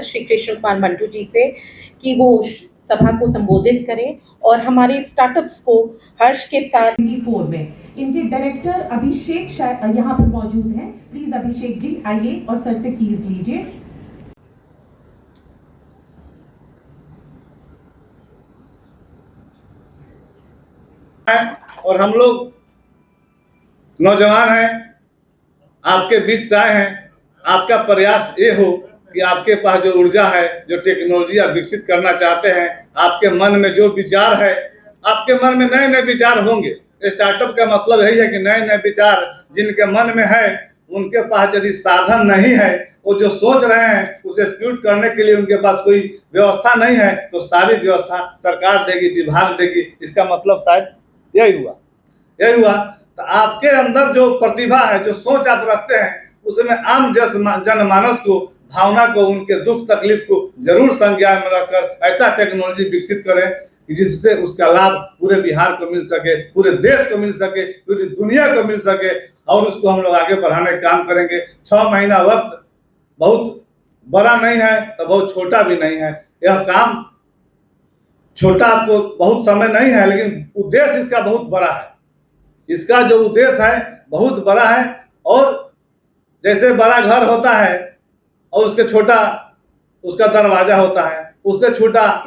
श्री कृष्ण कुमार मंटू जी से कि वो सभा को संबोधित करें और हमारे स्टार्टअप्स को हर्ष के साथ 24 में इनके डायरेक्टर अभिषेक यहाँ पर मौजूद हैं। प्लीज अभिषेक जी आइए और सर से कीज लीजिए। और हम लोग नौजवान हैं, आपके बीच से आए हैं। आपका प्रयास ये हो कि आपके पास जो ऊर्जा है, जो टेक्नोलॉजी आप विकसित करना चाहते हैं, आपके मन में जो विचार है, आपके मन में नए नए विचार होंगे। स्टार्टअप का मतलब यही है कि नए नए विचार जिनके मन में है, उनके पास यदि साधन नहीं है, वो जो सोच रहे हैं उसे एक्सिक्यूट करने के लिए उनके पास कोई व्यवस्था नहीं है, तो सारी व्यवस्था सरकार देगी, विभाग देगी। इसका मतलब शायद यही हुआ। तो आपके अंदर जो प्रतिभा है, जो सोच आप रखते हैं, उसमें आम जनमानस को, भावना को, उनके दुख तकलीफ को जरूर संज्ञान में रखकर ऐसा टेक्नोलॉजी विकसित करें जिससे उसका लाभ पूरे बिहार को मिल सके, पूरे देश को मिल सके, पूरी दुनिया को मिल सके, और उसको हम लोग आगे बढ़ाने का काम करेंगे। 6 महीना वक्त बहुत बड़ा नहीं है तो बहुत छोटा भी नहीं है। यह काम छोटा, आपको बहुत समय नहीं है, लेकिन उद्देश्य इसका बहुत बड़ा है। इसका जो उद्देश्य है बहुत बड़ा है। और जैसे बड़ा घर होता है और उसके छोटा उसका दरवाजा होता है, उससे छोटा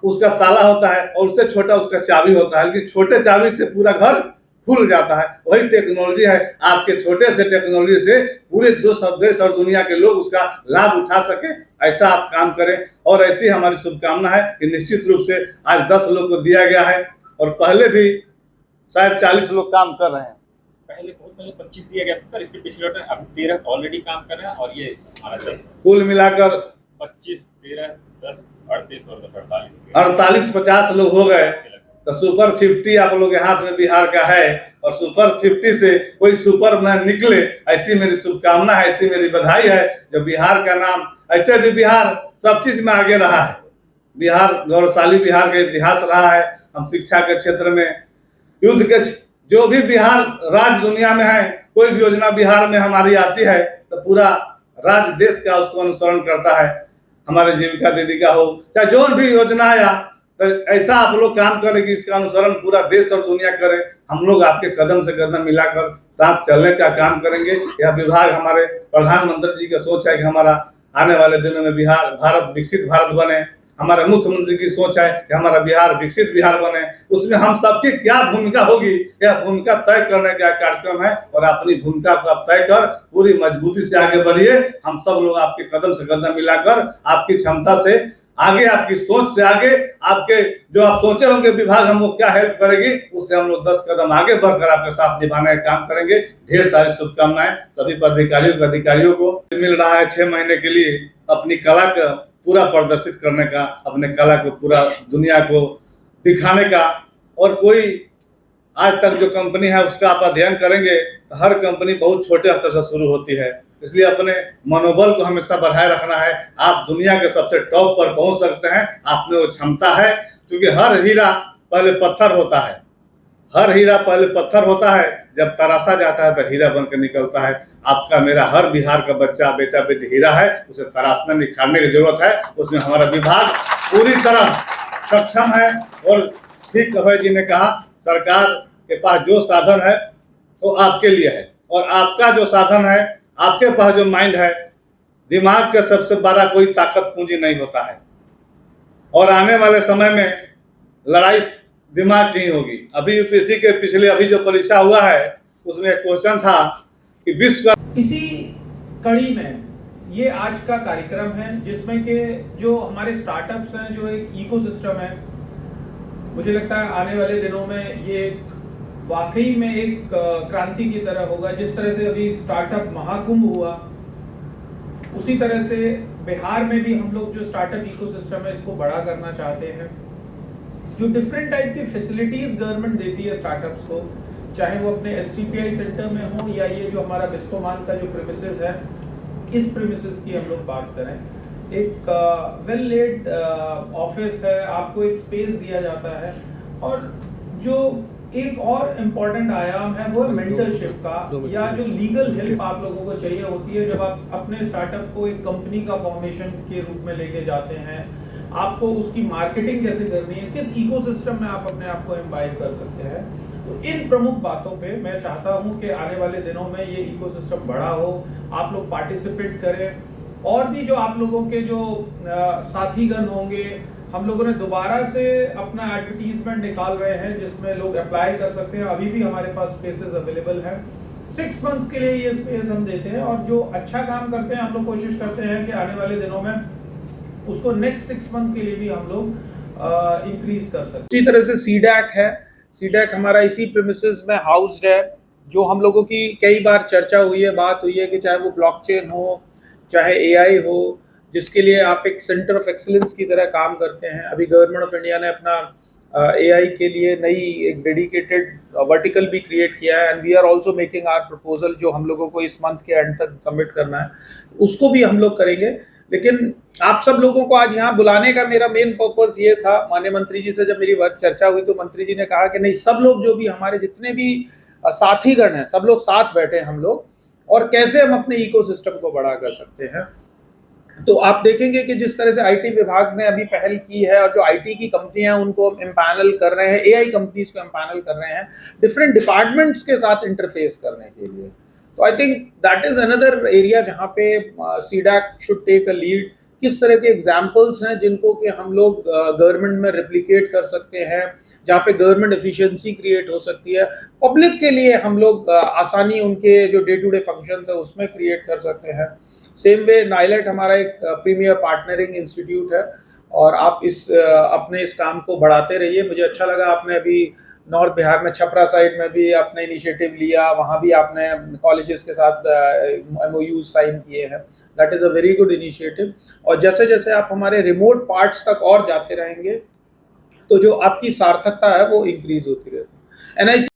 उसका ताला होता है, और उससे छोटा उसका चाबी होता है, लेकिन छोटे चाबी से पूरा घर खुल जाता है। वही टेक्नोलॉजी है। आपके छोटे से टेक्नोलॉजी से पूरे देश और दुनिया के लोग उसका लाभ उठा सके, ऐसा आप काम करें। और ऐसी हमारी शुभकामना है कि निश्चित रूप से आज 10 लोग को दिया गया है, और पहले भी शायद 40 लोग काम कर रहे हैं। बहुत पहले 25 दिया गया था सर, इसके पिछले लौट अब 13 ऑलरेडी काम कर रहे हैं, और ये 10 कुल मिलाकर 25, 13, 10, 38 और 10, 48 50 लोग हो गए। तो सुपर 50 आप लोग के हाथ में बिहार का है, और सुपर 50 से कोई सुपरमैन निकले, ऐसी मेरी शुभकामना है, ऐसी मेरी बधाई है। जो बिहार का नाम, ऐसे भी बिहार सब चीज में आगे रहा है। बिहार गौरवशाली बिहार का इतिहास रहा है। हम शिक्षा के क्षेत्र में, युद्ध के, जो भी बिहार राज्य दुनिया में है, कोई भी योजना बिहार में हमारी आती है तो पूरा राज्य देश का उसको अनुसरण करता है। हमारे जीविका दीदी का हो, चाहे जो भी योजना आया, तो ऐसा आप लोग काम करें कि इसका अनुसरण पूरा देश और दुनिया करे। हम लोग आपके कदम से कदम मिलाकर साथ चलने का काम करेंगे। यह विभाग, हमारे प्रधानमंत्री जी का सोच है कि हमारा आने वाले दिनों में भारत विकसित भारत बने। हमारे मुख्यमंत्री की सोच है कि हमारा बिहार विकसित बिहार बने। उसमें हम सबकी क्या भूमिका होगी, यह भूमिका तय करने का कार्यक्रम है, और अपनी भूमिका को आप तय कर पूरी मजबूती से आगे बढ़िए। हम सब लोग आपके कदम से कदम मिलाकर, आपकी क्षमता से आगे, आपकी सोच से आगे, आपके जो आप सोचे होंगे विभाग हमको क्या हेल्प करेगी, उससे हम लोग 10 कदम आगे बढ़कर आपके साथ निभाने का काम करेंगे। ढेर सारी शुभकामनाएं सभी अधिकारियों को मिल रहा है 6 महीने के लिए अपनी कला का पूरा प्रदर्शित करने का, अपने कला को पूरा दुनिया को दिखाने का। और कोई आज तक जो कंपनी है उसका आप अध्ययन करेंगे तो हर कंपनी बहुत छोटे स्तर से शुरू होती है, इसलिए अपने मनोबल को हमेशा बढ़ाए रखना है। आप दुनिया के सबसे टॉप पर पहुंच सकते हैं, आप में वो क्षमता है। क्योंकि हर हीरा पहले पत्थर होता है, हर हीरा पहले पत्थर होता है, जब तराशा जाता है तो हीरा बनकर निकलता है। आपका, मेरा, हर बिहार का बच्चा, बेटा बेटी हीरा है, उसे तराशने निखारने की जरूरत है। उसमें हमारा विभाग पूरी तरह सक्षम है। और ठीक अभय जी ने कहा, सरकार के पास जो साधन है वो आपके लिए है, और आपका जो साधन है, आपके पास जो माइंड है, दिमाग के सबसे बड़ा कोई ताकत पूंजी नहीं होता है। और आने वाले समय में लड़ाई दिमाग की होगी। अभी यूपीएससी के पिछले अभी जो परीक्षा हुआ है, उसमें एक क्वेश्चन था कि विश्व का, इसी कड़ी में ये आज का कार्यक्रम है, जिसमें कि जो हमारे स्टार्टअप्स हैं, जो एक इकोसिस्टम है, मुझे लगता है आने वाले दिनों में ये वाकई में एक क्रांति की तरह होगा। जिस तरह से अभी स्टार्टअप महाकुंभ हुआ, उसी तरह से बिहार में भी हम लोग जो स्टार्टअप इकोसिस्टम है इसको बड़ा करना चाहते हैं। जो डिफरेंट टाइप की फैसिलिटीज गवर्नमेंट देती है स्टार्टअप्स को, चाहे वो अपने STPI सेंटर में हो या ये जो हमारा बिस्कोमान का जो प्रीमिसेस है, इस प्रीमिसेस की हम लोग बात करें, एक वेल लेड ऑफिस है, आपको एक स्पेस दिया जाता है, और जो एक और इम्पोर्टेंट आयाम है वो मेंटरशिप का, या जो लीगल हेल्प आप लोगों को चाहिए होती है जब आप अपने स्टार्टअप को एक कंपनी का फॉर्मेशन के रूप में लेके जाते हैं। आपको उसकी मार्केटिंग कैसे करनी है, किस इकोसिस्टम में आप अपने आप को इम्बाइब कर सकते हैं। तो इन प्रमुख बातों पे मैं चाहता हूं कि आने वाले दिनों में ये इकोसिस्टम बड़ा हो, आप लोग पार्टिसिपेट करें। और भी जो आप लोगों के जो साथीगण होंगे, हम लोगों ने दोबारा से अपना एडवर्टीजमेंट निकाल रहे हैं जिसमें लोग अप्लाई कर सकते हैं। अभी भी हमारे पास स्पेसेस अवेलेबल हैं, 6 मंथ्स के लिए ये स्पेस हम देते हैं। और जो अच्छा काम करते हैं हम लोग कोशिश करते हैं कि आने वाले दिनों में उसको नेक्स्ट 6 मंथ के लिए भी हम लोग इंक्रीज कर सकते हैं। इसी तरह से सीडैक है, सीडैक हमारा इसी प्रीमिसेस में हाउस्ड है। जो हम लोगों की कई बार चर्चा हुई है, बात हुई है कि चाहे वो ब्लॉकचेन हो, चाहे एआई हो, जिसके लिए आप एक सेंटर ऑफ एक्सीलेंस की तरह काम करते हैं। अभी गवर्नमेंट ऑफ इंडिया ने अपना एआई के लिए नई एक डेडिकेटेड वर्टिकल भी क्रिएट किया है, and we are also making our proposal, जो हम लोगों को इस मंथ के एंड तक सबमिट करना है, उसको भी हम लोग करेंगे। लेकिन आप सब लोगों को आज यहाँ बुलाने का मेरा मेन पर्पस ये था, माननीय मंत्री जी से जब मेरी चर्चा हुई तो मंत्री जी ने कहा कि नहीं, सब लोग जो भी हमारे जितने भी साथीगण हैं, सब लोग साथ बैठे हम लोग, और कैसे हम अपने इकोसिस्टम को बड़ा कर सकते हैं। तो आप देखेंगे कि जिस तरह से आईटी विभाग ने अभी पहल की है, और जो आईटी की कंपनियां उनको हम एम्पैनल कर रहे हैं, एआई कंपनीज को एम्पैनल कर रहे हैं डिफरेंट डिपार्टमेंट्स के साथ इंटरफेस करने के लिए। तो I think that is another area जहाँ पे CDAC should take a lead. किस तरह के एग्जाम्पल्स हैं जिनको कि हम लोग गवर्नमेंट में रेप्लिकेट कर सकते हैं, जहाँ पे गवर्नमेंट एफिशिएंसी क्रिएट हो सकती है, पब्लिक के लिए हम लोग आसानी उनके जो डे टू डे फंक्शंस है उसमें क्रिएट कर सकते हैं। सेम वे नाइलेट हमारा एक प्रीमियर पार्टनरिंग इंस्टीट्यूट है, और आप अपने इस काम को बढ़ाते रहिए। मुझे अच्छा लगा आपने अभी नॉर्थ बिहार में छपरा साइड में भी आपने इनिशिएटिव लिया, वहाँ भी आपने कॉलेजेस के साथ MOU साइन किए हैं। That is a very good initiative. और जैसे जैसे आप हमारे रिमोट पार्ट्स तक और जाते रहेंगे तो जो आपकी सार्थकता है वो इंक्रीज होती रहेगी। NIC